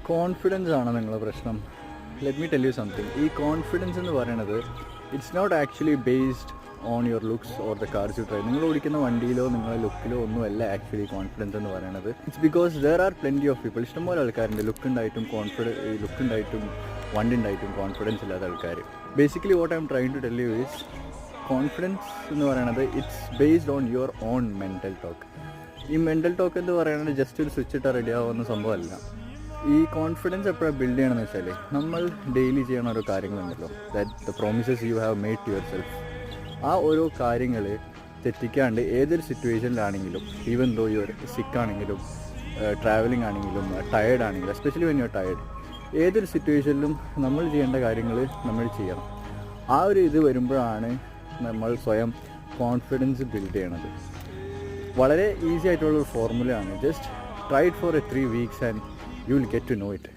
Confidence ആണ് നിങ്ങളുടെ പ്രശ്നം. Let me tell you something. ഈ കോൺഫിഡൻസ് എന്ന് പറയുന്നത് it's not actually based on your looks or the cars you drive. നിങ്ങൾ ഓടിക്കുന്ന വണ്ടിയിലോ നിങ്ങളുടെ ലുക്കിലോ ഒന്നുമല്ല ആക്ച്വലി കോൺഫിഡൻസ് എന്ന് പറയുന്നത്. It's because there are plenty of people. ഇഷ്ടംപോലെ ആൾക്കാരുണ്ട് ലുക്ക് ഉണ്ടായിട്ടും വണ്ടി ഉണ്ടായിട്ടും കോൺഫിഡൻസ് ഇല്ലാത്ത ആൾക്കാർ. Basically what I am trying to tell you is confidence എന്ന് പറയുന്നത് it's based on your own mental talk. ഈ മെൻ്റൽ ടോക്ക് എന്ന് പറയുന്നത് ജസ്റ്റ് ഒരു സ്വിച്ച് ഇട്ടാൽ റെഡി ആവുന്ന സംഭവമല്ല. ഈ കോൺഫിഡൻസ് എപ്പോഴാണ് ബിൽഡ് ചെയ്യണമെന്ന് വെച്ചാൽ നമ്മൾ ഡെയിലി ചെയ്യണ ഓരോ കാര്യങ്ങളുണ്ടല്ലോ, the promises you have made to yourself. ആ ഓരോ കാര്യങ്ങൾ തെറ്റിക്കാണ്ട് ഏതൊരു സിറ്റുവേഷനിലാണെങ്കിലും, ഈവൻ ദോ യുവർ സിക്കാണെങ്കിലും ട്രാവലിംഗ് ആണെങ്കിലും ടയേർഡ് ആണെങ്കിലും, especially when you are tired, ഏതൊരു സിറ്റുവേഷനിലും നമ്മൾ ചെയ്യേണ്ട കാര്യങ്ങൾ നമ്മൾ ചെയ്യണം. ആ ഒരു ഇത് വരുമ്പോഴാണ് നമ്മൾ സ്വയം കോൺഫിഡൻസ് ബിൽഡ് ചെയ്യണത്. വളരെ ഈസി ആയിട്ടുള്ളൊരു ഫോർമുലയാണ്. Just try it for 3 weeks and you will get to know it.